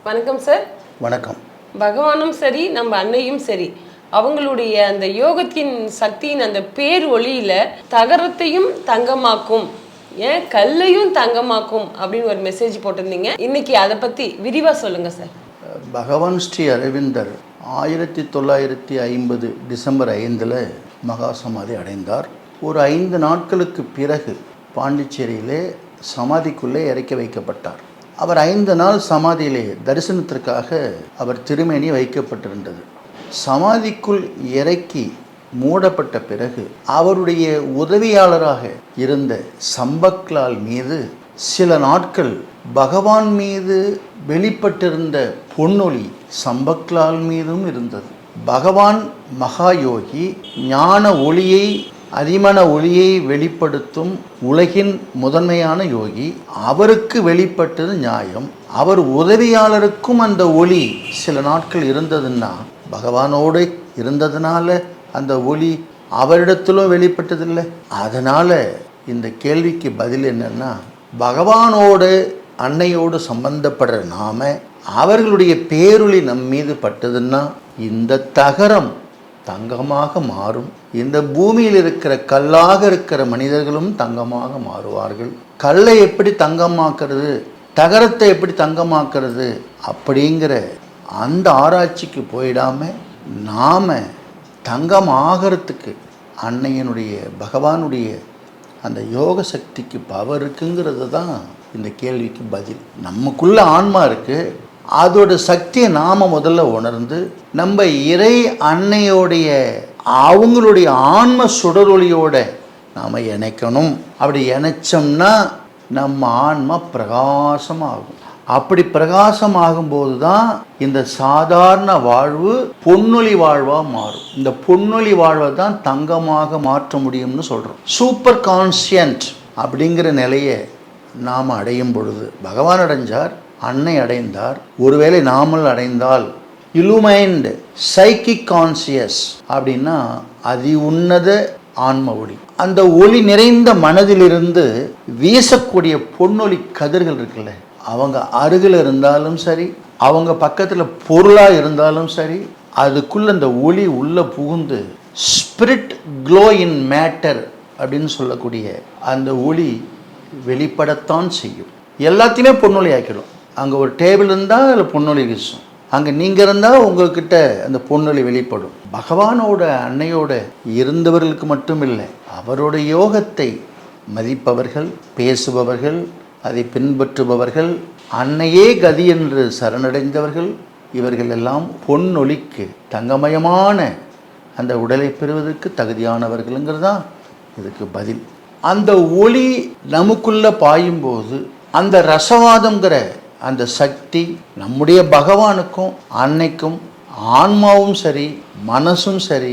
வணக்கம் சார். வணக்கம். பகவானும் சரி, நம்ம அன்னையும் சரி, அவங்களுடைய அந்த யோகத்தின் சக்தியின் அந்த பேர் ஒளியில தகரத்தையும் தங்கமாக்கும், ஏன் கல்லையும் தங்கமாக்கும் அப்படின்னு ஒரு மெசேஜ் போட்டிருந்தீங்க. இன்னைக்கு அதை பத்தி விரிவா சொல்லுங்க சார். பகவான் ஸ்ரீ அரவிந்தர் 1950 டிசம்பர் 5 மகா சமாதி அடைந்தார். ஒரு 5 நாட்களுக்கு பிறகு பாண்டிச்சேரியிலே சமாதிக்குள்ளே இறக்கி வைக்கப்பட்டார். அவர் 5 நாள் சமாதியிலே தரிசனத்திற்காக அவர் திருமேனி வைக்கப்பட்டிருந்தது. சமாதிக்குள் இறக்கி மூடப்பட்ட பிறகு அவருடைய உதவியாளராக இருந்த சம்பக்லால் மீது சில நாட்கள் பகவான் மீது வெளிப்பட்டிருந்த பொன்னொளி சம்பக்லால் மீதும் இருந்தது. பகவான் மகாயோகி, ஞான ஒளியை, அதிமன ஒளியை வெளிப்படுத்தும் உலகின் முதன்மையான யோகி. அவருக்கு வெளிப்பட்டது நியாயம். அவர் உதவியாளருக்கும் அந்த ஒளி சில நாட்கள் இருந்ததுன்னா, பகவானோடு இருந்ததுனால அந்த ஒளி அவரிடத்திலும் வெளிப்பட்டதில்லை. அதனால் இந்த கேள்விக்கு பதில் என்னன்னா, பகவானோடு அன்னையோடு சம்பந்தப்படுற நாம அவர்களுடைய பேரொளி நம் மீது பட்டதுன்னா இந்த தகரம் தங்கமாக மாறும். இந்த பூமியில் இருக்கிற கல்லாக இருக்கிற மனிதர்களும் தங்கமாக மாறுவார்கள். கல்லை எப்படி தங்கமாக்குறது, தகரத்தை எப்படி தங்கமாக்குறது அப்படிங்கிற அந்த ஆராய்ச்சிக்கு போயிடாம நாம தங்கமாகறதுக்கு அன்னையனுடைய பகவானுடைய அந்த யோக சக்திக்கு பவர் இருக்குங்கிறது தான் இந்த கேள்விக்கு பதில். நமக்குள்ள ஆன்மா இருக்கு, அதோட சக்தியை நாம முதல்ல உணர்ந்து நம்ம இறை அன்னையோடைய அவங்களுடைய ஆன்ம சுடரொளியோட நாம் இணைக்கணும். அப்படி இணைச்சோம்னா நம்ம ஆன்மா பிரகாசமாகும். அப்படி பிரகாசமாகும்போது தான் இந்த சாதாரண வாழ்வு பொன்னொளி வாழ்வாக மாறும். இந்த பொன்னொளி வாழ்வை தான் தங்கமாக மாற்ற முடியும்னு சொல்கிறோம். சூப்பர் கான்சியன்ட் அப்படிங்கிற நிலையை நாம் அடையும் பொழுது பகவான் அடைஞ்சார், அன்னை அடைந்தார். ஒருவேளை நாமல் அடைந்தால் இலுமைன்டு சைக்கிக் கான்சியஸ் அப்படின்னா அதி உன்னத ஆன்ம ஒளி. அந்த ஒளி நிறைந்த மனதிலிருந்து வீசக்கூடிய பொன்னொளி கதிர்கள் இருக்குல்ல, அவங்க அருகில் இருந்தாலும் சரி, அவங்க பக்கத்தில் பொருளாக இருந்தாலும் சரி, அதுக்குள்ள அந்த ஒளி உள்ள புகுந்து ஸ்பிரிட் க்ளோ இன் மேட்டர் அப்படின்னு சொல்லக்கூடிய அந்த ஒளி வெளிப்படத்தான் செய்யும். எல்லாத்தையுமே பொன்னொழி ஆக்கிடும். அங்கே ஒரு டேபிள் இருந்தால் அதில் பொன்னொழி வீசும். அங்கே நீங்கள் இருந்தால் உங்கள்கிட்ட அந்த பொன்னொழி வெளிப்படும். பகவானோட அன்னையோட இருந்தவர்களுக்கு மட்டும் இல்லை, அவரோட யோகத்தை மதிப்பவர்கள், பேசுபவர்கள், அதை பின்பற்றுபவர்கள், அன்னையே கதி என்று சரணடைந்தவர்கள், இவர்கள் எல்லாம் பொன்னொழிக்கு தங்கமயமான அந்த உடலை பெறுவதற்கு தகுதியானவர்கள்ங்கிறது தான் இதுக்கு பதில். அந்த ஒளி நமக்குள்ள பாயும்போது அந்த ரசவாதம்ங்கிற அந்த சக்தி நம்முடைய பகவானுக்கும் அன்னைக்கும் ஆன்மாவும் சரி, மனசும் சரி,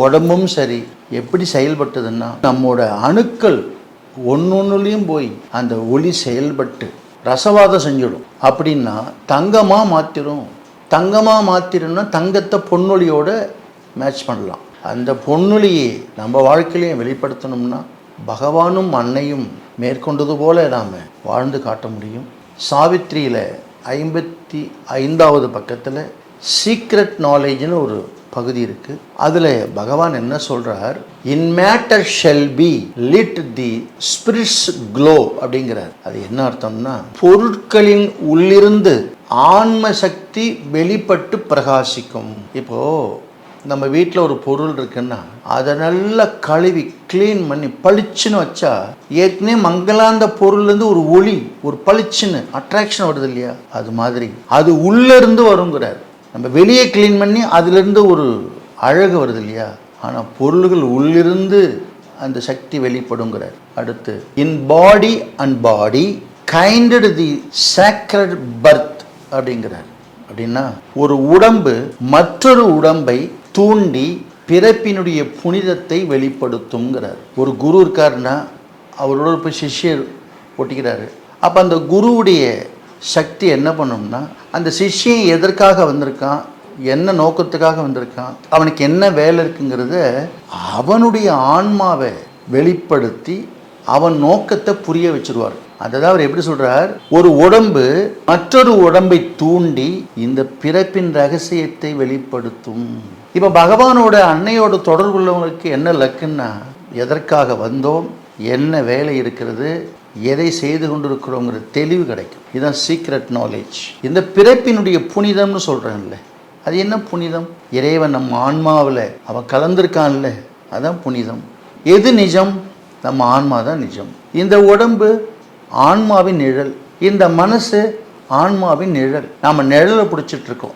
உடம்பும் சரி எப்படி செயல்பட்டதுன்னா, நம்மோட அணுக்கள் ஒன்னொன்னுலையும் போய் அந்த ஒளி செயல்பட்டு ரசவாதம் செஞ்சிடும். அப்படின்னா தங்கமாக மாற்றிடும். தங்கமாக மாற்றிடும்னா தங்கத்தை பொன்னொழியோட மேட்ச் பண்ணலாம். அந்த பொன்னொழியை நம்ம வாழ்க்கையிலையும் வெளிப்படுத்தணும்னா பகவானும் அன்னையும் மேற்கொண்டது போல நாம் வாழ்ந்து காட்ட முடியும். சாவித்திரியில் 55வது பக்கத்தில் சீக்ரெட் நாலேஜ்னு ஒரு பகுதி இருக்குது. அதில் பகவான் என்ன சொல்கிறார், in matter shall be lit the spirit's glow அப்படிங்கிறார். அது என்ன அர்த்தம்னா, பொருட்களின் உள்ளிருந்து ஆன்ம சக்தி வெளிப்பட்டு பிரகாசிக்கும். இப்போது நம்ம வீட்டில் ஒரு பொருள் இருக்குன்னா அதை நல்லா கழுவி க்ளீன் பண்ணி பளிச்சுன்னு வச்சா ஏற்கனவே மங்களாந்த பொருள்லேருந்து ஒரு ஒளி, ஒரு பளிச்சுன்னு அட்ராக்ஷன் வருது இல்லையா, அது மாதிரி அது உள்ளேருந்து வருங்கிறார். நம்ம வெளியே க்ளீன் பண்ணி அதுலேருந்து ஒரு அழகு வருது இல்லையா, ஆனால் பொருள்கள் உள்ளிருந்து அந்த சக்தி வெளிப்படுங்கிறார். அடுத்து in body and body kindled the sacred birth அப்படிங்கிறார். அப்படின்னா ஒரு உடம்பு மற்றொரு உடம்பை தூண்டி பிறப்பினுடைய புனிதத்தை வெளிப்படுத்துங்கிறார். ஒரு குரு இருக்காருன்னா அவரோட போய் சிஷ்யர் ஒட்டிக்கிறாரு. அப்போ அந்த குருவுடைய சக்தி என்ன பண்ணணும்னா, அந்த சிஷ்யன் எதற்காக வந்திருக்கான், என்ன நோக்கத்துக்காக வந்திருக்கான், அவனுக்கு என்ன வேலை இருக்குங்கிறத அவனுடைய ஆன்மாவை வெளிப்படுத்தி அவன் நோக்கத்தை புரிய வச்சிருவார். அதான் அவர் எப்படி சொல்றார், ஒரு உடம்பு மற்றொரு உடம்பை தூண்டி இந்த பிறப்பின் ரகசியத்தை வெளிப்படுத்தும். இப்ப பகவானோட அன்னையோட தொடர்பு உள்ளவங்களுக்கு என்ன லக்குன்னா, எதற்காக வந்தோம், என்ன வேலை இருக்கிறது, எதை செய்து கொண்டிருக்கிறோங்கிற தெளிவு கிடைக்கும். இதுதான் சீக்ரெட் நாலேஜ். இந்த பிறப்பினுடைய புனிதம்னு சொல்றேன்ல, அது என்ன புனிதம்? இறைவன் நம்ம ஆன்மாவில் அவன் கலந்திருக்கான்ல, அதான் புனிதம். எது நிஜம்? நம்ம ஆன்மா தான் நிஜம். இந்த உடம்பு ஆன்மாவின் நிழல், இந்த மனசு ஆன்மாவின் நிழல். நாம நிழலை பிடிச்சிட்டு இருக்கோம்,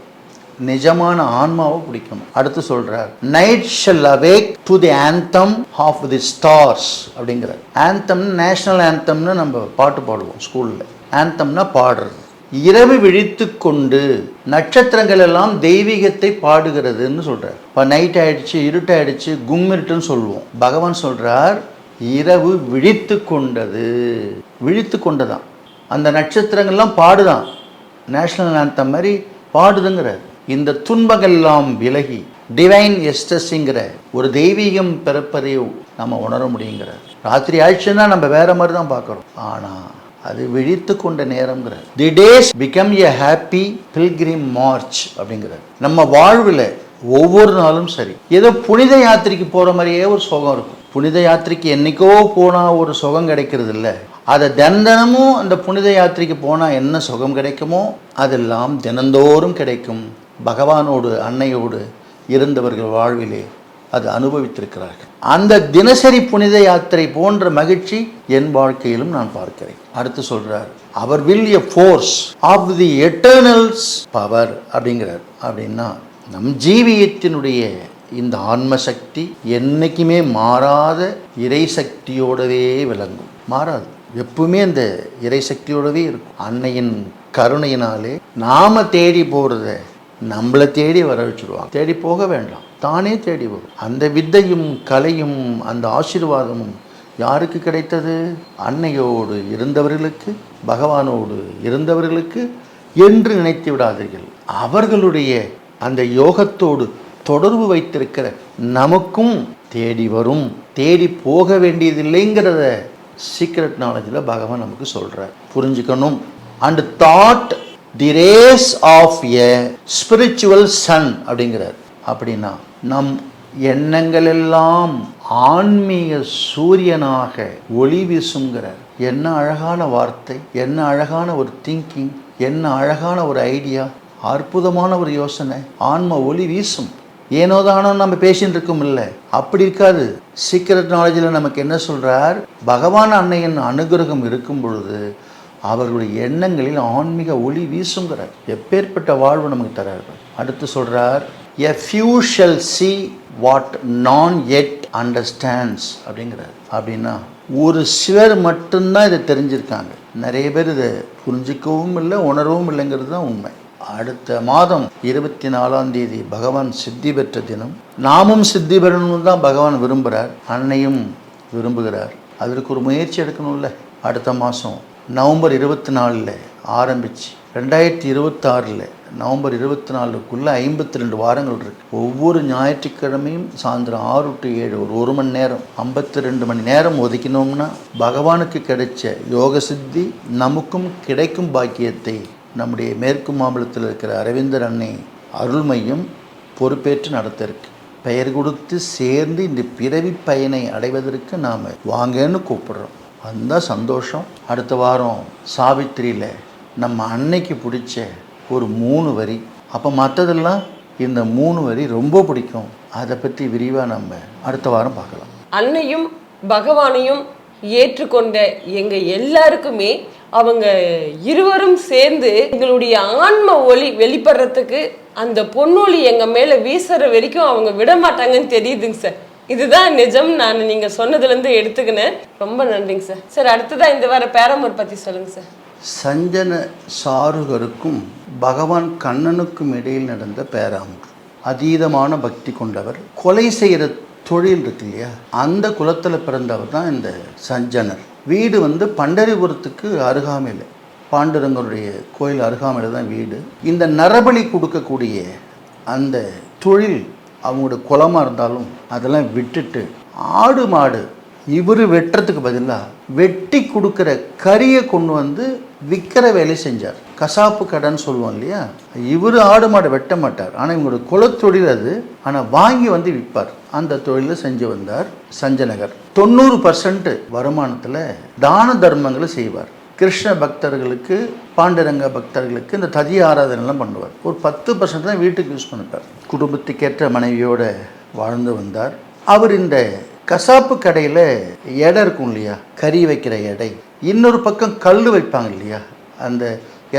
நிஜமான ஆன்மாவை பிடிக்கணும். அடுத்து சொல்றார், night shall awake to the anthem of the stars அப்படிங்கிறார். ஆந்தம் நேஷனல் ஆந்தம்னு நம்ம பாட்டு பாடுவோம் ஸ்கூல்ல. ஆந்தம்னா பாடுறது. இரவு விழித்து கொண்டு நட்சத்திரங்கள் எல்லாம் தெய்வீகத்தை பாடுகிறதுன்னு சொல்றார். இப்போ நைட் ஆயிடுச்சு, இருட்டாயிடுச்சு, கும்மிருட்டுன்னு சொல்லுவோம். பகவான் சொல்றார், இரவு விழித்து கொண்டது, விழித்து கொண்டதான். அந்த நட்சத்திரங்கள்லாம் பாடுதான், நேஷனல் ஆந்தம் மாதிரி பாடுதுங்கிறார். இந்த துன்பங்கள் எல்லாம் விலகி டிவைன் எஸ்டஸிங்கிற ஒரு தெய்வீகம் பிறப்பதை நம்ம உணர முடியுங்கிறார். ராத்திரி ஆயிடுச்சுன்னா நம்ம வேற மாதிரி தான் பார்க்குறோம், ஆனால் அது விழித்து கொண்ட நேரம்ங்கிறார். The days become a happy pilgrim march அப்படிங்கிறார். நம்ம வாழ்வில் ஒவ்வொரு நாளும் சரி, ஏதோ புனித யாத்திரைக்கு போகிற மாதிரியே ஒரு சுகம் இருக்கும். புனித யாத்திரைக்கு என்னைக்கோ போனால் ஒரு சுகம் கிடைக்கிறது இல்லை, அதை தினமும் அந்த புனித யாத்திரைக்கு போனால் என்ன சுகம் கிடைக்குமோ அதெல்லாம் தினந்தோறும் கிடைக்கும். பகவானோடு அன்னையோடு இருந்தவர்கள் வாழ்விலே அது அனுபவித்திருக்கிறார்கள். அந்த தினசரி புனித யாத்திரை போன்ற மகிழ்ச்சி என் வாழ்க்கையிலும் நான் பார்க்கிறேன். அடுத்து சொல்றார், அவர் will a force of the eternals power அப்படிங்கிறார். அப்படின்னா நம் ஜீவியத்தினுடைய இந்த ஆன்ம சக்தி என்னைக்குமே மாறாத இறை சக்தியோடவே விளங்கும், மாறாது. எப்பவுமே அந்த இறை சக்தியோடவே இருக்கும். அன்னையின் கருணையினாலே நாம தேடி போறத நம்மளை தேடி வர வச்சுடுவாங்க. தேடி போக வேண்டாம், தானே தேடி வரும். அந்த வித்தையும் கலையும் அந்த ஆசீர்வாதமும் யாருக்கு கிடைத்தது? அன்னையோடு இருந்தவர்களுக்கு, பகவானோடு இருந்தவர்களுக்கு என்று நினைத்து விடாதீர்கள். அவர்களுடைய அந்த யோகத்தோடு தொடர்பு வைத்திருக்கிற நமக்கும் தேடி வரும். தேடி போக வேண்டியதில்லைங்கிறத சீக்ரெட் நாலேஜில் பகவான் நமக்கு சொல்கிறார், புரிஞ்சுக்கணும். And thought the race of a spiritual sun அப்படிங்கிறார். அப்படின்னா நம் எண்ணங்கள் எல்லாம் ஆன்மீக சூரியனாக ஒளி வீசுங்கிறார். என்ன அழகான வார்த்தை, என்ன அழகான ஒரு திங்கிங், என்ன அழகான ஒரு ஐடியா, அற்புதமான ஒரு யோசனை. ஆன்ம ஒளி வீசும். ஏனோதானோ நம்ம பேசிட்டு இருக்கோம் இல்லை, அப்படி இருக்காது. சீக்ரெட் நாலேஜில் நமக்கு என்ன சொல்றார், பகவான் அன்னையின் அனுகிரகம் இருக்கும் பொழுது அவர்களுடைய எண்ணங்களில் ஆன்மீக ஒளி வீசுங்கிறார். எப்பேற்பட்ட வாழ்வு நமக்கு தரார்கள். அடுத்து சொல்றார், a few shall see what நான் எட் அண்டர்ஸ்டாண்ட்ஸ் அப்படிங்கிறார். அப்படின்னா ஒரு சிலர் மட்டும்தான் இதை தெரிஞ்சிருக்காங்க, நிறைய பேர் இதை புரிஞ்சிக்கவும் இல்லை, உணரவும் இல்லைங்கிறது தான் உண்மை. அடுத்த மாதம் 24ஆம் தேதி பகவான் சித்தி பெற்ற தினம். நாமும் சித்தி பெறணும்னு தான் பகவான் விரும்புகிறார், அன்னையும் விரும்புகிறார். அதற்கு ஒரு முயற்சி எடுக்கணும்ல. அடுத்த மாதம் நவம்பர் 24 ஆரம்பித்து 2026 நவம்பர் 24க்குள்ளே 52 வாரங்கள் இருக்குது. ஒவ்வொரு ஞாயிற்றுக்கிழமையும் சாயந்தரம் 6 to 7 ஒரு மணி நேரம் 52 மணி நேரம் ஒதுக்கினோம்னா பகவானுக்கு கிடைச்ச யோக சித்தி நமக்கும் கிடைக்கும் பாக்கியத்தை நம்முடைய மேற்கு மாம்பலத்தில் இருக்கிற அரவிந்தர் அன்னை அருள் மையம் பொறுப்பேற்று நடத்த இருக்கு. பெயர் கொடுத்து சேர்ந்து இந்த பிறவி பயனை அடைவதற்கு நாம் வாங்கன்னு கூப்பிடுறோம். அந்த சந்தோஷம். அடுத்த வாரம் சாவித்திரியில் நம்ம அன்னைக்கு பிடிச்ச ஒரு 3 வரி, அப்போ மற்றதெல்லாம் இந்த 3 வரி ரொம்ப பிடிக்கும். அதை பற்றி விரிவாக நம்ம அடுத்த வாரம் பார்க்கலாம். அன்னையும் பகவானையும் ஏற்றுக்கொண்ட எங்க எல்லாருக்குமே அவங்க இருவரும் சேர்ந்து எங்களுடைய ஆன்ம ஒளி வெளிப்படுறதுக்கு அந்த பொன்னொளி எங்க மேல வீசுற வரைக்கும் அவங்க விட மாட்டாங்கன்னு தெரியுதுங்க சார். இதுதான் நிஜம். நான் நீங்க சொன்னதுலேருந்து எடுத்துக்கினேன். ரொம்ப நன்றிங்க சார். சார் அடுத்ததான் இந்த வார பேரமூர் பற்றி சொல்லுங்க சார். சஞ்சன சாருகருக்கும் பகவான் கண்ணனுக்கும் இடையில் நடந்த பேராமூர். அதீதமான பக்தி கொண்டவர். கொலை செய்கிற தொழில் இருக்கு இல்லையா, அந்த குலத்தில் பிறந்தவர் தான் இந்த சஞ்சனர். வீடு பண்டரிபுரத்துக்கு அருகாமையில், பாண்டுரங்கருடைய கோயில் அருகாமையில் தான் வீடு. இந்த நரபலி கொடுக்கக்கூடிய அந்த தொழில் அவங்களோட குலமாக இருந்தாலும் அதெல்லாம் விட்டுட்டு ஆடு மாடு இவர் வெட்டுறதுக்கு பதிலாக வெட்டி கொடுக்குற கறியை கொண்டு வந்து விற்கிற வேலையை செஞ்சார். கசாப்பு கடைன்னு சொல்லுவோம் இல்லையா, இவர் ஆடு மாடை வெட்ட மாட்டார், ஆனால் இவங்களோட குலத்தொழில் அது. ஆனால் வாங்கி வந்து விற்பார். அந்த தொழிலை செஞ்சு வந்தார் சஞ்சனகர். 90% வருமானத்தில் தான தர்மங்களை செய்வார். கிருஷ்ண பக்தர்களுக்கு, பாண்டரங்க பக்தர்களுக்கு இந்த ததி ஆராதனைலாம் பண்ணுவார். ஒரு 10% தான் வீட்டுக்கு யூஸ் பண்ணிப்பார். குடும்பத்துக்கேற்ற மனைவியோடு வாழ்ந்து வந்தார். அவர் இந்த கசாப்பு கடையில் எடை இருக்கும் இல்லையா, கறி வைக்கிற எடை, இன்னொரு பக்கம் கல் வைப்பாங்க இல்லையா, அந்த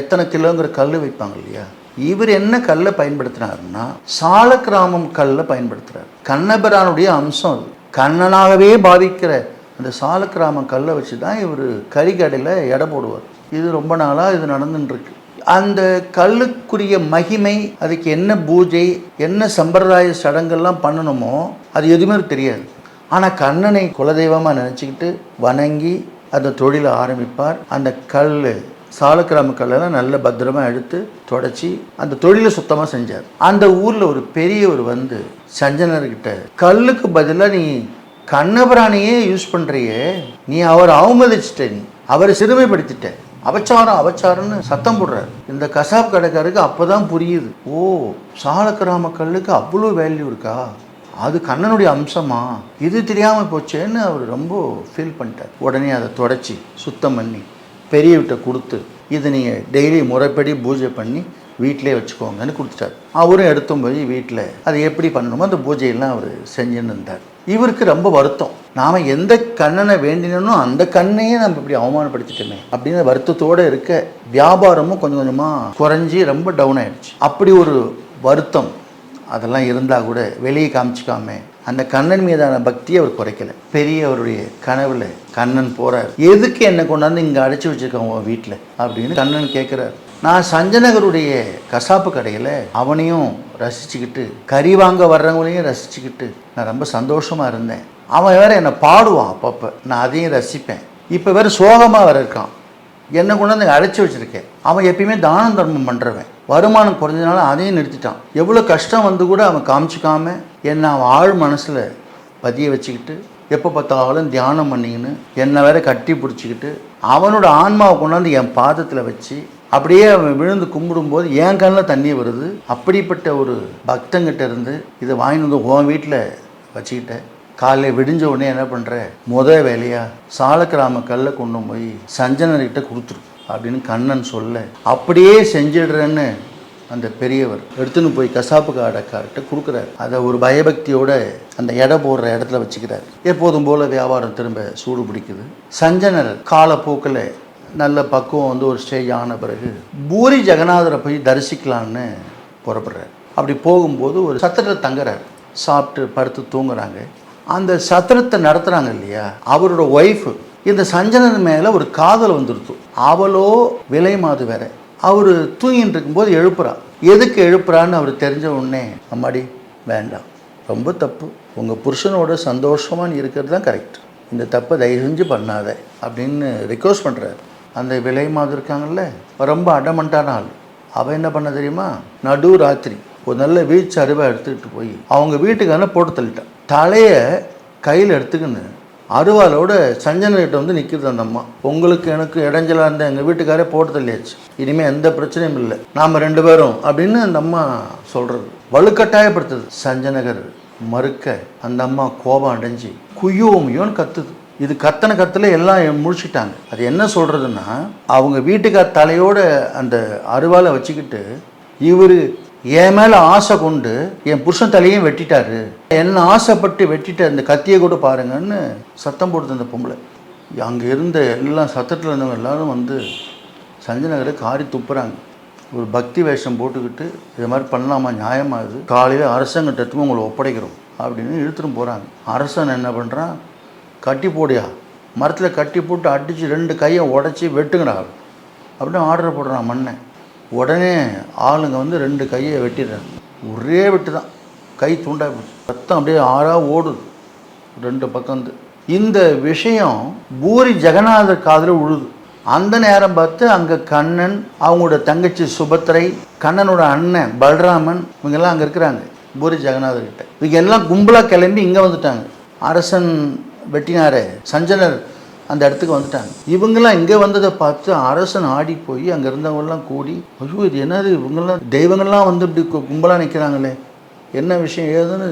எத்தனை கிலோங்கிற கல் வைப்பாங்க இல்லையா, இவர் என்ன கல்லை பயன்படுத்தினாருன்னா சாலக்கிராமம் கல்லை பயன்படுத்துகிறார். கண்ணபிரானுடைய அம்சம் அது. கண்ணனாகவே பாவிக்கிற அந்த சாலக்கிராமம் கல்லை வச்சு தான் இவர் கறிக்கடையில் எடை போடுவார். இது ரொம்ப நாளாக இது நடந்துட்டுருக்கு. அந்த கல்லுக்குரிய மகிமை, அதுக்கு என்ன பூஜை, என்ன சம்பிரதாய சடங்கெல்லாம் பண்ணணுமோ அது எதுவுமே தெரியாது. ஆனால் கண்ணனை குலதெய்வமாக நினச்சிக்கிட்டு வணங்கி அந்த தொழிலை ஆரம்பிப்பார். அந்த கல், சாலக்கிராம கல்லெல்லாம் நல்ல பத்திரமாக எடுத்து தொடச்சி அந்த தொழிலை சுத்தமாக செஞ்சார். அந்த ஊரில் ஒரு பெரியவர் வந்து சஞ்சனர்கிட்ட, கல்லுக்கு பதிலாக நீ கண்ணபிரானையே யூஸ் பண்ணுறியே, நீ அவரை அவமதிச்சிட்ட, நீ அவரை சிறுமைப்படுத்திட்ட, அவச்சாரம் அவச்சாரம்னு சத்தம் போடுறாரு. இந்த கசாப் கடைக்காருக்கு அப்போ தான் புரியுது, ஓ சாலக்கிராம கல்லுக்கு அவ்வளோ வேல்யூ இருக்கா, அது கண்ணனுடைய அம்சமா, இது தெரியாமல் போச்சேன்னு அவர் ரொம்ப ஃபீல் பண்ணிட்டார். உடனே அதை தொடச்சி சுத்தம் பண்ணி பெரியவிட்ட கொடுத்து, இதை நீங்கள் டெய்லி முறைப்படி பூஜை பண்ணி வீட்டிலே வச்சுக்கோங்கன்னு கொடுத்துட்டார். அவரும் எடுத்தும் போய் வீட்டில் அதை எப்படி பண்ணணுமோ அந்த பூஜையெல்லாம் அவர் செஞ்சுன்னு இருந்தார். இவருக்கு ரொம்ப வருத்தம், நாம் எந்த கண்ணனை வேண்டினோ அந்த கண்ணையே நம்ம இப்படி அவமானப்படுத்திட்டோமே அப்படின்னு வருத்தத்தோடு இருக்க, வியாபாரமும் கொஞ்சம் கொஞ்சமாக குறைஞ்சி ரொம்ப டவுன் ஆகிடுச்சு. அப்படி ஒரு வருத்தம் அதெல்லாம் இருந்தால் கூட வெளியே காமிச்சிக்காம அந்த கண்ணன் மீதான பக்தியை அவர் குறைக்கலை. பெரியவருடைய கனவுல கண்ணன் போகிறார். எதுக்கு என்னை கொண்டாந்து இங்கே அடைச்சி வச்சுருக்கோம் உன் வீட்டில் அப்படின்னு கண்ணன் கேட்குறார். நான் சஞ்சனகருடைய கசாப்பு கடையில் அவனையும் ரசிச்சுக்கிட்டு, கறி வாங்க வர்றவங்களையும் ரசிச்சுக்கிட்டு நான் ரொம்ப சந்தோஷமாக இருந்தேன். அவன் வேறு என்னை பாடுவான் அப்பப்போ, நான் அதையும் ரசிப்பேன். இப்போ வேறு சோகமாக வேறு இருக்கான், என்னை கொண்டாந்து அடைச்சி வச்சுருக்கேன். அவன் எப்பயுமே தானம் தர்மம் பண்ணுறவன், வருமானம் குறைஞ்சதுனால அதையும் நிறுத்திட்டான். எவ்வளோ கஷ்டம் வந்து கூட அவன் காமிச்சிக்காம என்னை அவன் ஆழ் மனசில் பதிய வச்சுக்கிட்டு எப்போ பார்த்தாலும் தியானம் பண்ணிக்கின்னு என்னை வேற கட்டி பிடிச்சிக்கிட்டு அவனோட ஆன்மாவை கொண்டாந்து என் பாதத்தில் வச்சு அப்படியே அவன் விழுந்து கும்பிடும்போது என் கண்ணில் தண்ணி வருது. அப்படிப்பட்ட ஒரு பக்தங்கிட்ட இருந்து இதை வாங்கிட்டு வந்து உன் வீட்டில் வச்சுக்கிட்டேன். காலையில் விடிஞ்ச உடனே என்ன பண்ணுற, வேலையாக சாலக்கிராம கல்லை கொண்டு போய் சஞ்சனர்கிட்ட கொடுத்துரு அப்படின்னு கண்ணன் சொல்ல, அப்படியே செஞ்சிடுறேன்னு அந்த பெரியவர் எடுத்துன்னு போய் கசாப்பு கடைக்கார்கிட்ட கொடுக்குறாரு. அதை ஒரு பயபக்தியோட அந்த எடை போடுற இடத்துல வச்சுக்கிறார். எப்போதும் போல் வியாபாரம் திரும்ப சூடு பிடிக்குது. சஞ்சனர் காலப்போக்கில் நல்ல பக்குவம் வந்து ஒரு ஸ்டேஜ் ஆன பிறகு பூரி ஜெகநாதரை போய் தரிசிக்கலான்னு புறப்படுறார். அப்படி போகும்போது ஒரு சத்திரத்தை தங்குறார். சாப்பிட்டு படுத்து தூங்குறாங்க. அந்த சத்திரத்தை நடத்துகிறாங்க இல்லையா, அவரோட ஒய்ஃபு இந்த சஞ்சனன் மேலே ஒரு காதல் வந்துடுத்து. அவளோ விலை மாது வேற. அவர் தூங்கிட்டு இருக்கும்போது எழுப்புறா. எதுக்கு எழுப்புறான்னு அவர் தெரிஞ்ச உடனே, அம்மாடி வேண்டாம், ரொம்ப தப்பு, உங்கள் புருஷனோட சந்தோஷமாக இருக்கிறது தான் கரெக்ட், இந்த தப்பை தயவு செஞ்சு பண்ணாத அப்படின்னு ரிக்வஸ்ட் பண்ணுறாரு. அந்த விலை மாது இருக்காங்கல்ல, ரொம்ப அடமண்டான ஆள். அவள் என்ன பண்ண தெரியுமா, நடு ராத்திரி ஒரு நல்ல வீச்சு அருவா எடுத்துக்கிட்டு போய் அவங்க வீட்டுக்கான போட்டு தள்ளிட்டான். தலையை கையில் எடுத்துக்கின்னு அருவாலோட சஞ்சனர்கிட்ட வந்து நிற்கிறது அந்த அம்மா. உங்களுக்கு எனக்கு இடைஞ்சலாக இருந்த எங்கள் வீட்டுக்காரே போட்டு தள்ளியாச்சு, இனிமேல் எந்த பிரச்சனையும் இல்லை, நாம் 2 பேரும் அப்படின்னு அந்த அம்மா சொல்கிறது. வலுக்கட்டாயப்படுத்துது. சஞ்சனகர் மறுக்க அந்த அம்மா கோபம் அடைஞ்சு குய்யோமியோன்னு கத்துது. இது கத்தனை கத்தில் எல்லாம் முடிச்சுட்டாங்க. அது என்ன சொல்கிறதுன்னா, அவங்க வீட்டுக்கார் தலையோட அந்த அருவாலை வச்சுக்கிட்டு இவர் என் மேலே ஆசை கொண்டு என் புருஷன் தலையும் வெட்டிட்டாரு, என்ன ஆசைப்பட்டு வெட்டிட்ட அந்த கத்தியை கூட பாருங்கன்னு சத்தம் போடுது அந்த பொம்பளை. அங்கே இருந்த எல்லாம் சத்தத்தில் இருந்தவங்க எல்லாரும் வந்து சஞ்சனகரை காரி துப்புறாங்க. ஒரு பக்தி வேஷம் போட்டுக்கிட்டு இது மாதிரி பண்ணலாமா, நியாயமாகுது, காலையில் அரசாங்கத்துக்கு உங்களை ஒப்படைக்கிறோம் அப்படின்னு இழுத்துட்டு போகிறாங்க. அரசன் என்ன பண்ணுறான், கட்டி போடியா, மரத்தில் கட்டி போட்டு அடித்து 2 கையை உடச்சி வெட்டுங்கடா அப்படின்னு ஆர்டர் போடுறான் மண்ணை. உடனே ஆளுங்க வந்து 2 கையை வெட்டிடுறாங்க. ஒரே வெட்டு தான், கை தூண்டா போச்சு, ரத்தம் அப்படியே ஆறாக ஓடுது 2 பக்கம். இந்த விஷயம் பூரி ஜெகநாதர் காதில் உழுது. அந்த நேரம் பார்த்து அங்கே கண்ணன், அவங்களோட தங்கச்சி சுபத்திரை, கண்ணனோட அண்ணன் பல்ராமன், இவங்கெல்லாம் அங்கே இருக்கிறாங்க பூரி ஜெகநாதர்கிட்ட. இவங்க எல்லாம் கும்பலாக கிளம்பி இங்கே வந்துட்டாங்க. அரசன் வெட்டினாரே சஞ்சனர் அந்த இடத்துக்கு வந்துட்டாங்க. இவங்கெல்லாம் இங்கே வந்ததை பார்த்து அரசன் ஆடி போய் அங்கே இருந்தவங்கெல்லாம் கூடி, ஐயோ இது என்னது, இவங்கெல்லாம் தெய்வங்கள்லாம் வந்து இப்படி கும்பலாக நிற்கிறாங்களே, என்ன விஷயம் ஏதுன்னு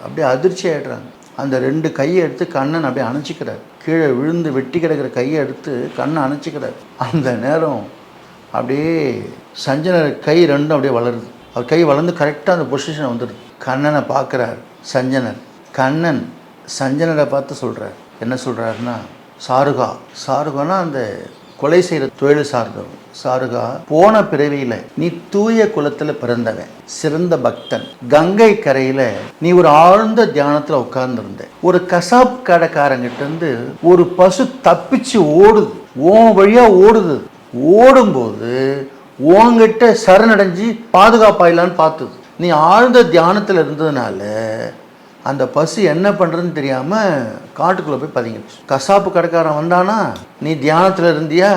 அப்படியே அதிர்ச்சி ஆகிடுறாங்க. அந்த 2 கையை எடுத்து கண்ணன் அப்படியே அணைச்சிக்கிறார். கீழே விழுந்து வெட்டி கிடக்கிற கையை எடுத்து கண்ணை அணைச்சிக்கிறார். அந்த நேரம் அப்படியே சஞ்சனர் கை 2 அப்படியே வளருது. அவர் கை வளர்ந்து கரெக்டாக அந்த பொசிஷன் வந்துடுது. கண்ணனை பார்க்குறார் சஞ்சனர். கண்ணன் சஞ்சனரை பார்த்து சொல்கிறார். என்ன சொல்கிறாருன்னா, சாருகானா அந்த கொலை செய்கிற தொழில் சார்ந்தவன். சாருகா, போன பிறவியில் நீ தூய குலத்தில் பிறந்தவன், சிறந்த பக்தன். கங்கை கரையில் நீ ஒரு ஆழ்ந்த தியானத்தில் உட்கார்ந்துருந்த. ஒரு கசாப் கடைக்காரங்கிட்ட இருந்து ஒரு பசு தப்பிச்சு ஓடுது, ஓன் வழியாக ஓடுது. ஓடும்போது உன்கிட்ட சரணடைஞ்சு பாதுகாப்பாயிலான்னு பார்த்தது. நீ ஆழ்ந்த தியானத்தில் இருந்ததுனால அந்த பசு என்ன பண்ணுறதுன்னு தெரியாமல் காட்டுக்குள்ளே போய் பதுங்கிடுச்சு. கசாப்பு கடைக்காரன் வந்தானா, நீ தியானத்தில் இருந்தியா,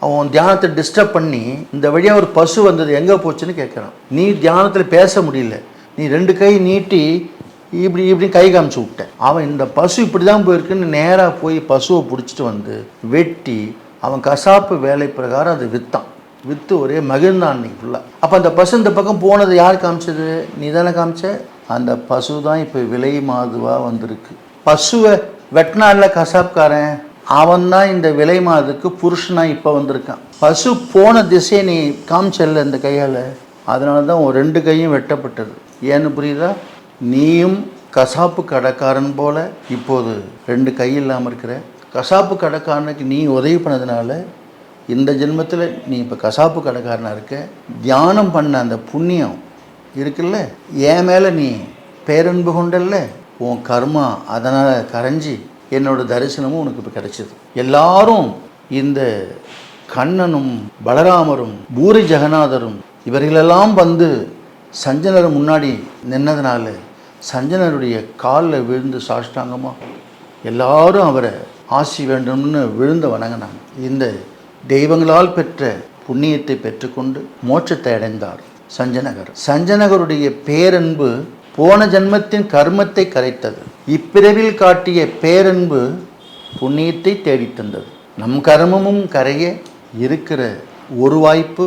அவன் தியானத்தை டிஸ்டர்ப் பண்ணி இந்த வழியாக ஒரு பசு வந்தது எங்கே போச்சுன்னு கேட்குறான். நீ தியானத்தில் பேச முடியல, நீ 2 கை நீட்டி இப்படி கை காமிச்சு விட்டேன். அவன் இந்த பசு இப்படி தான் போயிருக்குன்னு நேராக போய் பசுவை பிடிச்சிட்டு வந்து வெட்டி அவன் கசாப்பு வேலை பிரகாரம் அதை விற்றான். விற்று ஒரே மகிழ்ந்தான் அன்னைக்கு ஃபுல்லாக. அப்போ அந்த பசு இந்த பக்கம் போனது யார் காமிச்சது? நீ தானே காமிச்ச. அந்த பசு தான் இப்போ விலை மாதுவாக வந்திருக்கு. பசுவை வெட்டினால கசாப்காரன், அவன் தான் இந்த விலை மாதுக்கு புருஷனாக இப்போ வந்திருக்கான். பசு போன திசையை நீ காமிச்சல்ல இந்த கையால், அதனால தான் உன் 2 கையும் வெட்டப்பட்டது. ஏன்னு புரியுதா? நீயும் கசாப்பு கடைக்காரன் போல இப்போது 2 கை இல்லாமல் இருக்கிற. கசாப்பு கடைக்காரனுக்கு நீ உதவி பண்ணதுனால இந்த ஜென்மத்தில் நீ இப்போ கசாப்பு கடைக்காரனாக இருக்க. தியானம் பண்ண அந்த புண்ணியம் இருக்குல்ல, என் மேலே நீ பேரன்பு கொண்டல்ல, உன் கர்மா அதனால் கரைஞ்சி என்னோட தரிசனமும் உனக்கு இப்போ கிடைச்சிது. எல்லாரும் இந்த கண்ணனும் பலராமரும் பூரி ஜெகநாதரும் இவர்களெல்லாம் வந்து சஞ்சனர் முன்னாடி நின்னதுனால சஞ்சனருடைய காலில் விழுந்து சாஷ்டாங்கமாக எல்லாரும் அவரை ஆசி வேண்டும்னு விழுந்து வணங்கினாங்க. இந்த தெய்வங்களால் பெற்ற புண்ணியத்தை பெற்றுக்கொண்டு மோட்சத்தை அடைந்தார் சஞ்சனகர். சஞ்சனகருடைய பேரன்பு போன ஜன்மத்தின் கர்மத்தை கரைத்தது. இப்பிறவில் காட்டிய பேரன்பு புண்ணியத்தை தேடித்தந்தது. நம் கர்மமும் கரைய இருக்கிற ஒரு வாய்ப்பு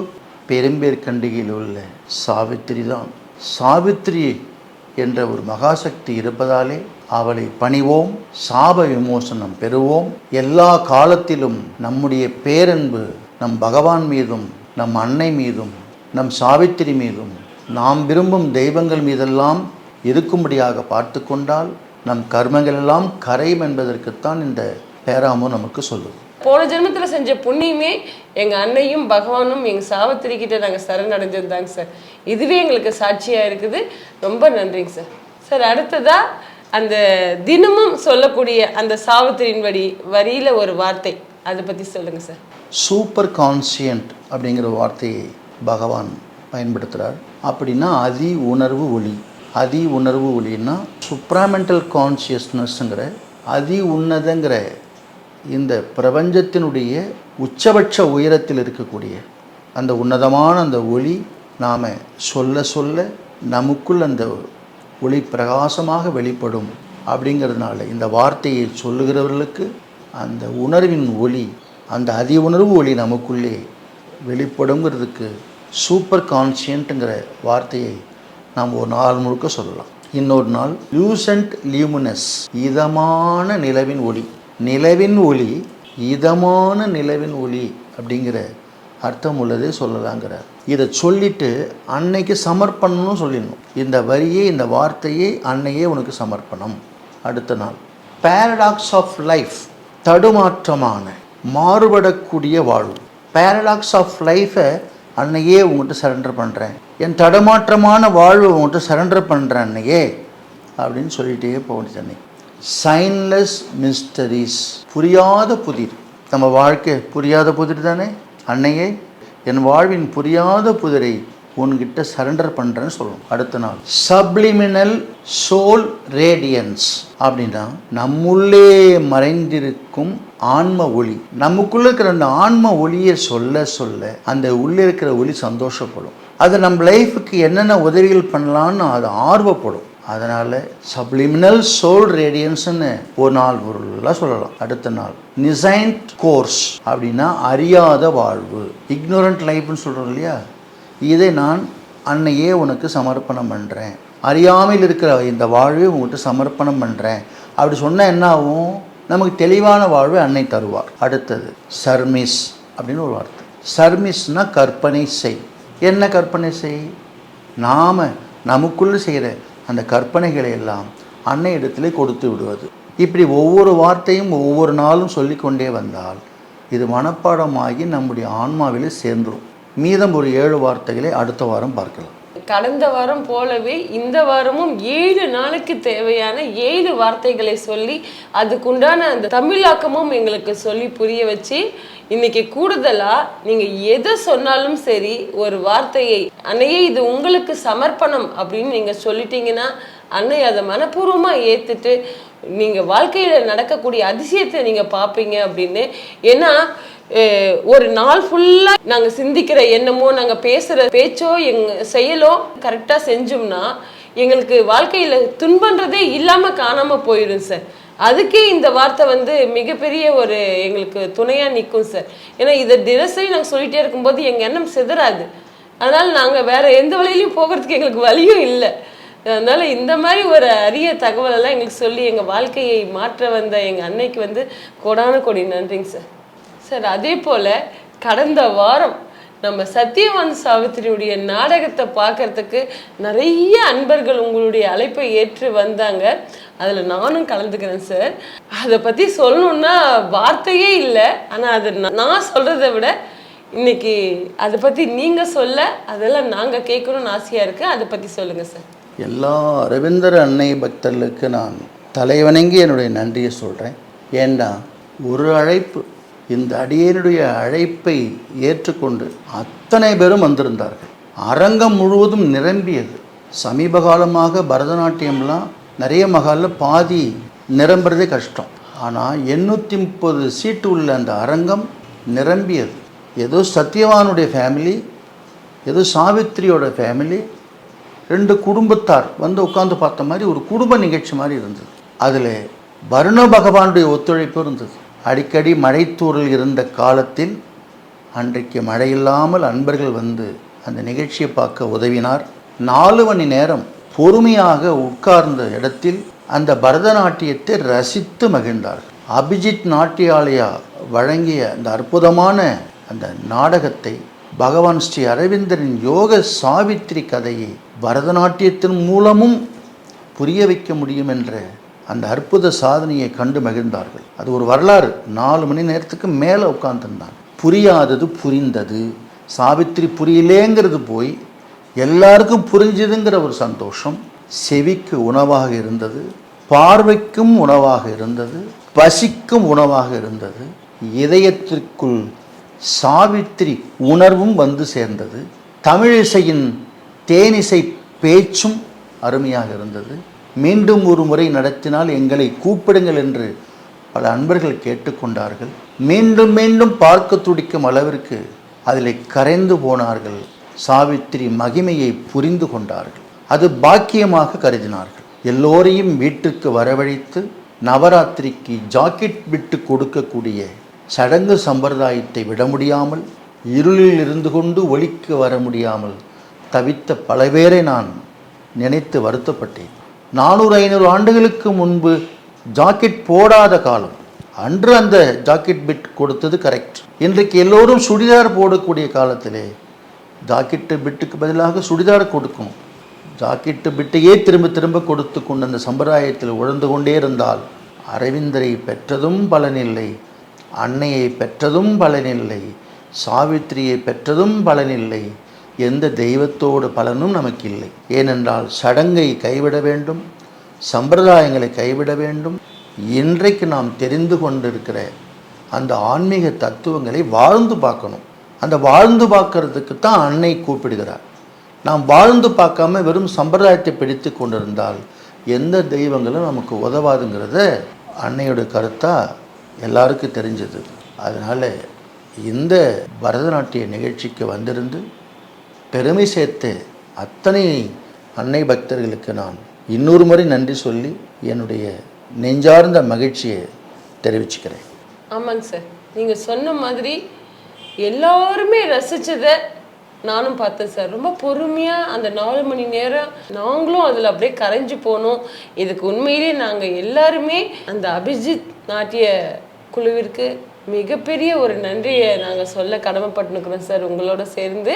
பெரும்பேற்கண்டிகையில் உள்ள சாவித்திரி தான். சாவித்திரி என்ற ஒரு மகாசக்தி இருப்பதாலே அவளை பணிவோம், சாப விமோசனம் பெறுவோம். எல்லா காலத்திலும் நம்முடைய பேரன்பு நம் பகவான் மீதும், நம் அன்னை மீதும், நம் சாவித்திரி மீதும், நாம் விரும்பும் தெய்வங்கள் மீதெல்லாம் இருக்கும்படியாக பார்த்து கொண்டால் நம் கர்மங்கள் எல்லாம் கரையும் என்பதற்குத்தான் இந்த பேராமும் நமக்கு சொல்லுது. போன ஜென்மத்தில் செஞ்ச புண்ணியமே எங்கள் அன்னையும் பகவானும் எங்கள் சாவித்திரி கிட்ட நாங்கள் சரணடைஞ்சது தாங்க சார். இதுவே எங்களுக்கு சாட்சியாக இருக்குது. ரொம்ப நன்றிங்க சார். சார், அடுத்ததாக அந்த தினமும் சொல்லக்கூடிய அந்த சாவித்திரியின் வரியில் ஒரு வார்த்தை, அதை பற்றி சொல்லுங்கள் சார். சூப்பர் கான்சியன்ட் அப்படிங்கிற வார்த்தையை பகவான் பயன்படுத்துகிறார். அப்படின்னா அதி உணர்வு ஒளி. அதி உணர்வு ஒளின்னா சுப்ராமெண்டல் கான்சியஸ்னஸ்ங்கிற அதி உன்னதங்கிற இந்த பிரபஞ்சத்தினுடைய உச்சபட்ச உயரத்தில் இருக்கக்கூடிய அந்த உன்னதமான அந்த ஒளி நாம் சொல்ல சொல்ல நமக்குள் அந்த ஒளி பிரகாசமாக வெளிப்படும். அப்படிங்கிறதுனால இந்த வார்த்தையை சொல்லுகிறவர்களுக்கு அந்த உணர்வின் ஒளி, அந்த அதி உணர்வு ஒளி நமக்குள்ளே வெளிப்படுங்கிறதுக்கு சூப்பர் கான்சியன்ட்டுங்கிற வார்த்தையை நாம் ஒரு நாள் முழுக்க சொல்லலாம். இன்னொரு நாள் லூசன்ட் லியூமினஸ், இதமான நிலவின் ஒளி. நிலவின் ஒளி, இதமான நிலவின் ஒளி அப்படிங்கிற அர்த்தம் உள்ளதே சொல்லலாங்கிறார். இதை சொல்லிட்டு அன்னைக்கு சமர்ப்பணம்னு சொல்லிடணும். இந்த வரியை, இந்த வார்த்தையை அன்னையே உனக்கு சமர்ப்பணம். அடுத்த நாள் பேரடாக்ஸ் ஆஃப் லைஃப், தடுமாற்றமான மாறுபடக்கூடிய வாழ்வு. பேரடாக்ஸ் ஆஃப் லைஃபை அன்னையே உங்கள்கிட்ட சரண்டர் பண்ணுறேன், என் தடுமாற்றமான வாழ்வு உங்கள்கிட்ட சரண்டர் பண்ணுறேன் அன்னையே அப்படின்னு சொல்லிகிட்டே போகணும். அன்னை சைன்லெஸ் மிஸ்டரிஸ், புரியாத புதிர். நம்ம வாழ்க்கை புரியாத புதிர் தானே. அன்னையே என் வாழ்வின் புரியாத புதிரை உன்கிட்ட சரண்டர் பண்ணுறேன்னு சொல்லணும். அடுத்த நாள் சப்ளிமினல் சோல் ரேடியன்ஸ், அப்படின்னா நம்முள்ளே மறைந்திருக்கும் ஆன்ம ஒளி. நமக்குள்ளே இருக்கிற அந்த ஆன்ம ஒளியை சொல்ல சொல்ல அந்த உள்ளே இருக்கிற ஒளி சந்தோஷப்படும். அது நம்ம லைஃபுக்கு என்னென்ன உதவிகள் பண்ணலான்னு அது ஆர்வப்படும். அதனால் சப்ளிமினல் சோல் ரேடியன்ஸ்னு ஒரு நாள் பொருளாக சொல்லலாம். அடுத்த நாள் நிசைன்ட் கோர்ஸ் அப்படின்னா அறியாத வாழ்வு, இக்னோரண்ட் லைஃப்னு சொல்கிறோம் இல்லையா. இதை நான் அன்னையே உனக்கு சமர்ப்பணம் பண்ணுறேன், அறியாமல் இருக்கிற இந்த வாழ்வை உங்கள்கிட்ட சமர்ப்பணம் பண்ணுறேன் அப்படி சொன்னால் என்ன ஆகும்? நமக்கு தெளிவான வாழ்வை அன்னை தருவார். அடுத்தது சர்மிஸ் அப்படின்னு ஒரு வார்த்தை. சர்மிஸ்னால் கற்பனை செய். என்ன கற்பனை செய்? நாம் நமக்குள்ளே செய்கிற அந்த கற்பனைகளை எல்லாம் அன்னை இடத்துல கொடுத்து விடுவது. இப்படி ஒவ்வொரு வார்த்தையும் ஒவ்வொரு நாளும் சொல்லிக்கொண்டே வந்தால் இது மனப்பாடமாகி நம்முடைய ஆன்மாவிலே சேர்ந்துடும். மீதம் ஒரு 7 வார்த்தைகளை அடுத்த வாரம் பார்க்கலாம். கடந்த வாரம் போலவே இந்த வாரமும் 7 நாளுக்கு தேவையான 7 வார்த்தைகளை சொல்லி அதுக்குண்டான அந்த தமிழாக்கமும் எங்களுக்கு சொல்லி புரிய வச்சு, இன்னைக்கு கூடுதலா நீங்க எதை சொன்னாலும் சரி ஒரு வார்த்தையை அன்னையே இது உங்களுக்கு சமர்ப்பணம் அப்படின்னு நீங்க சொல்லிட்டீங்கன்னா அன்னை அதை மனப்பூர்வமா ஏத்துட்டு நீங்க வாழ்க்கையில நடக்கக்கூடிய அதிசயத்தை நீங்க பார்ப்பீங்க அப்படின்னு. ஏன்னா ஒரு நாள் ஃபுல்லா நாங்க சிந்திக்கிற எண்ணமோ நாங்க பேசுற பேச்சோ செயலோ கரெக்டா செஞ்சோம்னா எங்களுக்கு வாழ்க்கையில துன்பன்றதே இல்லாம காணாம போயிடும் சார். அதுக்கே இந்த வார்த்தை மிகப்பெரிய ஒரு எங்களுக்கு துணையா நிற்கும் சார். ஏன்னா இதை தினசரி நாங்கள் சொல்லிட்டே இருக்கும்போது எங்க எண்ணம் சிதறாது. அதனால நாங்க வேற எந்த வழியிலையும் போகிறதுக்கு எங்களுக்கு வழியும் இல்லை. அதனால இந்த மாதிரி ஒரு அரிய தகவல் எல்லாம் எங்களுக்கு சொல்லி எங்க வாழ்க்கையை மாற்ற வந்த எங்க அன்னைக்கு கோடான கோடி நன்றிங்க சார். சார் அதே போல கடந்த வாரம் நம்ம சத்யவான் சாவித்திரியுடைய நாடகத்தை பார்க்கறதுக்கு நிறைய அன்பர்கள் உங்களுடைய அழைப்பை ஏற்று வந்தாங்க. அதில் நானும் கலந்துக்கிறேன் சார். அதை பற்றி சொல்லணுன்னா வார்த்தையே இல்லை. ஆனால் அது நான் சொல்கிறத விட இன்னைக்கு அதை பற்றி நீங்கள் சொல்ல அதெல்லாம் நாங்கள் கேட்கணும்னு ஆசையாக இருக்குது. அதை பற்றி சொல்லுங்கள் சார். எல்லா ரவீந்திர அன்னை பக்தர்களுக்கு நான் தலைவணங்கி என்னுடைய நன்றியை சொல்கிறேன். ஏண்டா ஒரு அழைப்பு, இந்த அடியனுடைய அழைப்பை ஏற்றுக்கொண்டு அத்தனை பேரும் வந்திருந்தார்கள். அரங்கம் முழுவதும் நிரம்பியது. சமீப காலமாக பரதநாட்டியம்லாம் நிறைய மகாலில் பாதி நிரம்புறதே கஷ்டம். ஆனால் 830 சீட்டு உள்ள அந்த அரங்கம் நிரம்பியது. ஏதோ சத்யவானுடைய ஃபேமிலி, ஏதோ சாவித்திரியோட ஃபேமிலி, 2 குடும்பத்தார் உட்காந்து பார்த்த மாதிரி ஒரு குடும்ப நிகழ்ச்சி மாதிரி இருந்தது. அதில் வருண பகவானுடைய ஒத்துழைப்பு இருந்தது. அடிக்கடி மழைத்தூரல் இருந்த காலத்தில் அன்றைக்கு மழையில்லாமல் அன்பர்கள் அந்த நிகழ்ச்சியை பார்க்க உதவினார். 4 மணி நேரம் பொறுமையாக உட்கார்ந்த இடத்தில் அந்த பரதநாட்டியத்தை ரசித்து மகிழ்ந்தார்கள். அபிஜித் நாட்டியாலயா வழங்கிய அந்த அற்புதமான அந்த நாடகத்தை, பகவான் ஸ்ரீ அரவிந்தரின் யோக சாவித்திரி கதையை பரதநாட்டியத்தின் மூலமும் புரிய வைக்க முடியும் என்ற அந்த அற்புத சாதனையை கண்டு மகிழ்ந்தார்கள். அது ஒரு வரலாறு. 4 மணி நேரத்துக்கு மேலே உட்கார்ந்துருந்தாங்க. புரியாதது புரிந்தது. சாவித்திரி புரியலேங்கிறது போய் எல்லாருக்கும் புரிஞ்சுதுங்கிற ஒரு சந்தோஷம் செவிக்கு உணவாக இருந்தது, பார்வைக்கும் உணவாக இருந்தது, பசிக்கும் உணவாக இருந்தது. இதயத்திற்குள் சாவித்திரி உணர்வும் சேர்ந்தது. தமிழிசையின் தேனிசை பேச்சும் அருமையாக இருந்தது. மீண்டும் ஒரு முறை நடத்தினால் எங்களை கூப்பிடுங்கள் என்று பல அன்பர்கள் கேட்டுக்கொண்டார்கள். மீண்டும் மீண்டும் பார்க்க துடிக்கும் அளவிற்கு அதில் கரைந்து போனார்கள். சாவித்திரி மகிமையை புரிந்து கொண்டார்கள். அது பாக்கியமாக கருதினார்கள். எல்லோரையும் வீட்டுக்கு வரவழைத்து நவராத்திரிக்கு ஜாக்கெட் விட்டு கொடுக்கக்கூடிய சடங்கு சம்பிரதாயத்தை விட முடியாமல், இருளில் இருந்து கொண்டு ஒளிக்கு வர முடியாமல் தவித்த பல பேரை நான் நினைத்து வருத்தப்பட்டேன். 400-500 ஆண்டுகளுக்கு முன்பு ஜாக்கெட் போடாத காலம். அன்று அந்த ஜாக்கெட் பிட் கொடுத்தது கரெக்ட். இன்றைக்கு எல்லோரும் சுடிதார் போடக்கூடிய காலத்திலே ஜாக்கெட்டு பிட்டுக்கு பதிலாக சுடிதார் கொடுக்கும். ஜாக்கெட்டு பிட்டையே திரும்ப திரும்ப கொடுத்து கொண்டு அந்த சம்பிரதாயத்தில் உழந்து கொண்டே இருந்தால் அரவிந்தரை பெற்றதும் பலனில்லை, அன்னையை பெற்றதும் பலனில்லை, சாவித்திரியை பெற்றதும் பலனில்லை, எந்த தெய்வத்தோடு பலனும் நமக்கு இல்லை. ஏனென்றால் சடங்கை கைவிட வேண்டும், சம்பிரதாயங்களை கைவிட வேண்டும். இன்றைக்கு நாம் தெரிந்து கொண்டிருக்கிற அந்த ஆன்மீக தத்துவங்களை வாழ்ந்து பார்க்கணும். அந்த வாழ்ந்து பார்க்கறதுக்கு தான் அன்னை கூப்பிடுகிறார். நாம் வாழ்ந்து பார்க்காம வெறும் சம்பிரதாயத்தை பிடித்து கொண்டிருந்தால் எந்த தெய்வங்களும் நமக்கு உதவாதுங்கிறத அன்னையோட கருத்தாக எல்லாருக்கும் தெரிஞ்சது. அதனால் இந்த பரதநாட்டிய நிகழ்ச்சிக்கு வந்திருந்து பெருமை சேர்த்து அத்தனை அன்னை பக்தர்களுக்கு நான் இன்னொரு முறை நன்றி சொல்லி என்னுடைய நெஞ்சார்ந்த மகிழ்ச்சியை தெரிவிச்சுக்கிறேன். ஆமாங்க சார், நீங்கள் சொன்ன மாதிரி எல்லாருமே ரசித்ததை நானும் பார்த்தேன் சார். ரொம்ப பொறுமையாக அந்த 4 மணி நேரம் நாங்களும் அதில் அப்படியே கரைஞ்சு போனோம். இதுக்கு உண்மையிலே நாங்கள் எல்லாருமே அந்த அபிஜித் நாட்டிய குழுவிற்கு மிகப்பெரிய ஒரு நன்றியை நாங்கள் சொல்ல கடமைப்பட்டுருக்குறோம் சார். உங்களோட சேர்ந்து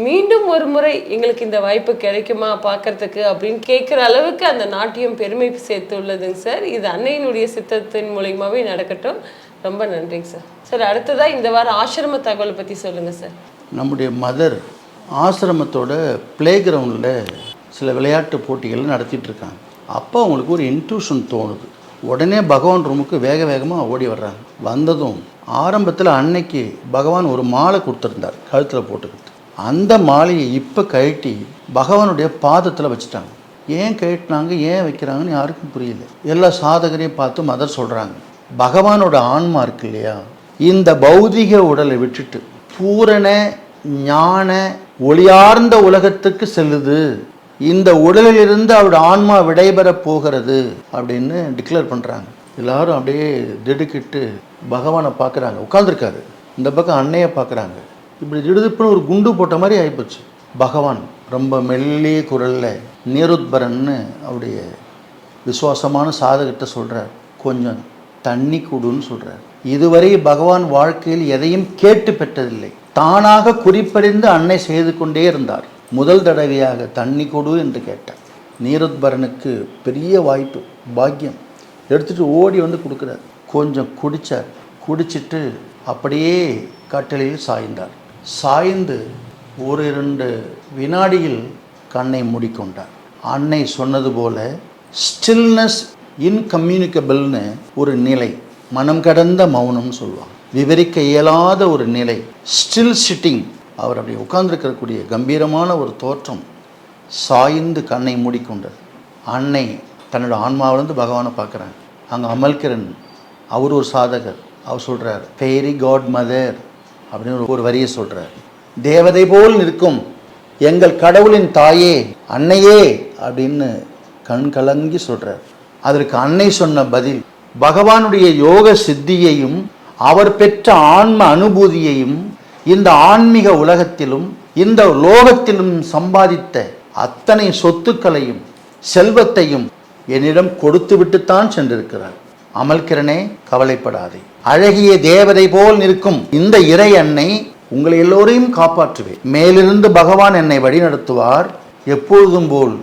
மீண்டும் ஒரு முறை எங்களுக்கு இந்த வாய்ப்பு கிடைக்குமா பார்க்கறதுக்கு அப்படின்னு கேட்குற அளவுக்கு அந்த நாட்டியம் பெருமை சேர்த்து உள்ளதுங்க சார். இது அன்னையினுடைய சித்தத்தின் மூலியமாகவே நடக்கட்டும். ரொம்ப நன்றிங்க சார். சார், அடுத்ததாக இந்த வாரம் ஆசிரம தகவலை பற்றி சொல்லுங்கள் சார். நம்முடைய மதர் ஆசிரமத்தோட ப்ளே கிரவுண்டில் சில விளையாட்டு போட்டிகள் நடத்திட்டுருக்காங்க. அப்போ அவங்களுக்கு ஒரு இன்ட்யூஷன் தோணுது. உடனே பகவான் ரூமுக்கு வேக வேகமாக ஓடி வர்றாங்க. வந்ததும் ஆரம்பத்தில் அன்னைக்கு பகவான் ஒரு மாலை கொடுத்துருந்தார் கழுத்தில் போட்டுக்கிட்டு. அந்த மாலையை இப்போ கழட்டி பகவானுடைய பாதத்தில் வச்சுட்டாங்க. ஏன் கழட்டினாங்க, ஏன் வைக்கிறாங்கன்னு யாருக்கும் புரியல. எல்லா சாதகரையும் பார்த்து மதர் சொல்கிறாங்க, பகவானோட ஆன்மா இருக்கு இல்லையா, இந்த பௌதிக உடலை விட்டுட்டு பூரண ஞான ஒளியார்ந்த உலகத்துக்கு செல்லுது. இந்த உடலிலிருந்து அவரோட ஆன்மா விடைபெற போகிறது அப்படின்னு டிக்ளேர் பண்ணுறாங்க. எல்லாரும் அப்படியே திடுக்கிட்டு பகவானை பார்க்குறாங்க. உட்காந்துருக்காரு. இந்த பக்கம் அன்னையை பார்க்குறாங்க. இப்படி திடுதுப்புன்னு ஒரு குண்டு போட்ட மாதிரி ஆகிப்போச்சு. பகவான் ரொம்ப மெல்லிய குரலில் நீருத்பரன்னு அவருடைய விசுவாசமான சாதகத்தை சொல்கிறார், கொஞ்சம் தண்ணி கொடுன்னு சொல்கிறார். இதுவரை பகவான் வாழ்க்கையில் எதையும் கேட்டு பெற்றதில்லை. தானாக குறிப்பறிந்து அன்னை செய்து கொண்டே இருந்தார். முதல் தடவையாக தண்ணி கொடு என்று கேட்டார். நீருத்பரனுக்கு பெரிய வாய்ப்பு, பாக்கியம். எடுத்துகிட்டு ஓடி வந்து கொடுக்குறார். கொஞ்சம் குடித்தார். குடிச்சிட்டு அப்படியே கட்டளையில் சாய்ந்தார். சாய்ந்து 1-2 வினாடியில் கண்ணை மூடிக்கொண்டார். அன்னை சொன்னது போல ஸ்டில்னஸ் இன்கம்யூனிகபிள்னு ஒரு நிலை, மனம் கடந்த மௌனம்னு சொல்லுவாங்க, விவரிக்க இயலாத ஒரு நிலை, ஸ்டில் சிட்டிங். அவர் அப்படி உட்கார்ந்துருக்கக்கூடிய கம்பீரமான ஒரு தோற்றம். சாய்ந்து கண்ணை மூடிக்கொண்டது. அன்னை தன்னோட ஆன்மாவிலிருந்து பகவானை பார்க்குறாங்க. அங்கே அமல்கிரன், அவர் ஒரு சாதகர், அவர் சொல்கிறார், ஃபெய்ரி காட் மதர் அப்படின்னு ஒரு வரியை சொல்கிறார். தேவதை போல் நிற்கும் எங்கள் கடவுளின் தாயே, அன்னையே அப்படின்னு கண் கலங்கி சொல்கிறார். அதற்கு அன்னை சொன்ன பதில், பகவானுடைய யோக சித்தியையும் அவர் பெற்ற ஆன்ம அனுபூதியையும் இந்த ஆன்மீக உலகத்திலும் இந்த லோகத்திலும் சம்பாதித்த அத்தனை சொத்துக்களையும் செல்வத்தையும் என்னிடம் கொடுத்து விட்டுத்தான் சென்றிருக்கிறார். அமல்கிரனே, கவலைப்படாதே. அழகிய தேவதை போல் நிற்கும் இந்த இறை அன்னை உங்களை எல்லோரையும் காப்பாற்றுவேன். மேலிருந்து பகவான் என்னை வழிநடத்துவார். எப்பொழுதும் போல்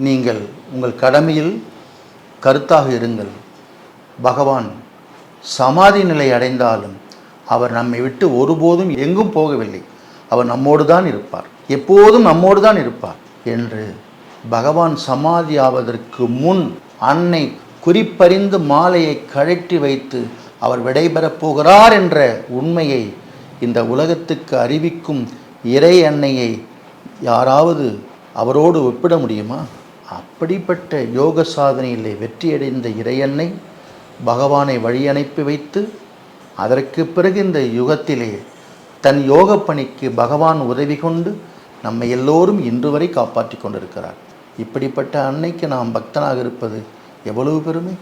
நீங்கள் உங்கள் கடமையில் கருத்தாக இருங்கள். பகவான் சமாதி நிலை அடைந்தாலும் அவர் நம்மை விட்டு ஒருபோதும் எங்கும் போகவில்லை. அவர் நம்மோடு தான் இருப்பார், எப்போதும் நம்மோடு தான் இருப்பார் என்று பகவான் சமாதி ஆவதற்கு முன் அன்னை குறிப்பறிந்து மாலையை கழற்றி வைத்து அவர் விடைபெறப் போகிறார் என்ற உண்மையை இந்த உலகத்துக்கு அறிவிக்கும் இறை அன்னையை யாராவது அவரோடு ஒப்பிட முடியுமா? அப்படிப்பட்ட யோக சாதனையிலே வெற்றியடைந்த இறையன்னை பகவானை வழியனுப்பி வைத்து அதற்கு பிறகு இந்த யுகத்திலே தன் யோக பணிக்கு பகவான் உதவி கொண்டு நம்மை எல்லோரும் இன்று வரை காப்பாற்றி கொண்டிருக்கிறார். இப்படிப்பட்ட அன்னைக்கு நாம் பக்தனாக இருப்பது எவ்வளவு பெருமை.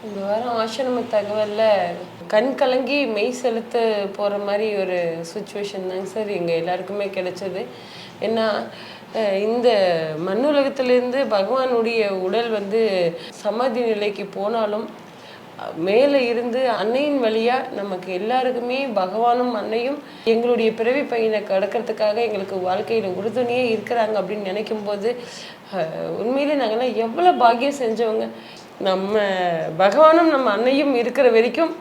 இந்த வாரம் ஆசிரம தகவலில் கண் கலங்கி மெய் செலுத்த போகிற மாதிரி ஒரு சுச்சுவேஷன் தாங்க சார் எங்கள் எல்லாருக்குமே கிடைச்சது. ஏன்னா இந்த மண்ணுலகத்திலேருந்து பகவானுடைய உடல் சமாதி நிலைக்கு போனாலும் மேலே இருந்து அன்னையின் வழியாக நமக்கு எல்லாருக்குமே பகவானும் அன்னையும் எங்களுடைய பிறவி பையனை கடக்கிறதுக்காக எங்களுக்கு வாழ்க்கையில் உறுதுணையே இருக்கிறாங்க அப்படின்னு நினைக்கும் போது உண்மையிலே நாங்கள்லாம் எவ்வளோ பாக்கியம் செஞ்சவங்க. நம்ம பகவானும் நம்ம அன்னையும் இருக்கிற வரைக்கும்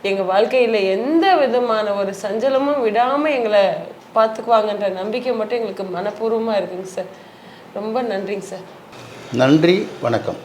எங்கள் வாழ்க்கையில் எந்த விதமான ஒரு சஞ்சலமும் விடாமல் எங்களை பார்த்துக்குவாங்கன்ற நம்பிக்கை மட்டும் எங்களுக்கு மனப்பூர்வமாக இருக்குங்க சார். ரொம்ப நன்றிங்க சார். நன்றி, வணக்கம்.